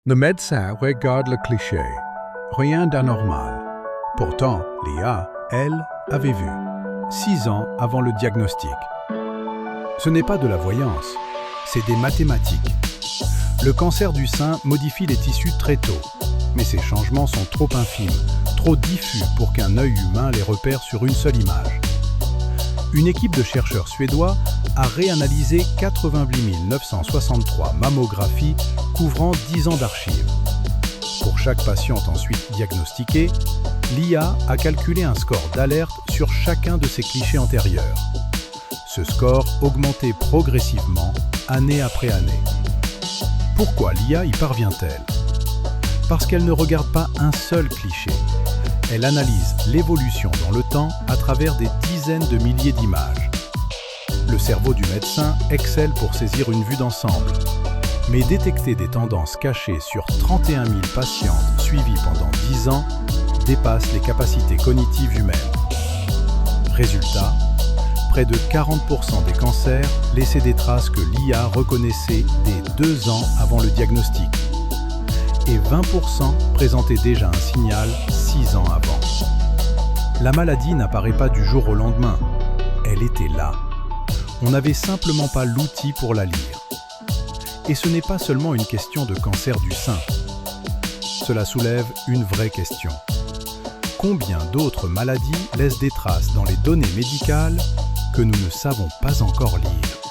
Le médecin regarde le cliché. Rien d'anormal. Pourtant, Lia, elle, avait vu. 6 ans avant le diagnostic. Ce n'est pas de la voyance, c'est des mathématiques. Le cancer du sein modifie les tissus très tôt, mais ces changements sont trop infimes, trop diffus pour qu'un œil humain les repère sur une seule image. Une équipe de chercheurs suédois a réanalysé 88 963 mammographies couvrant 10 ans d'archives. Pour chaque patiente ensuite diagnostiquée, l'IA a calculé un score d'alerte sur chacun de ces clichés antérieurs. Ce score augmentait progressivement, année après année. Pourquoi l'IA y parvient-elle? Parce qu'elle ne regarde pas un seul cliché. Elle analyse l'évolution dans le temps à travers des dizaines de milliers d'images. Le cerveau du médecin excelle pour saisir une vue d'ensemble. Mais détecter des tendances cachées sur 31 000 patientes suivies pendant 10 ans dépasse les capacités cognitives humaines. Résultat, près de 40% des cancers laissaient des traces que l'IA reconnaissait dès 2 ans avant le diagnostic. Et 20% présentaient déjà un signal 6 ans avant. La maladie n'apparaît pas du jour au lendemain. Elle était là. On n'avait simplement pas l'outil pour la lire. Et ce n'est pas seulement une question de cancer du sein. Cela soulève une vraie question. Combien d'autres maladies laissent des traces dans les données médicales que nous ne savons pas encore lire ?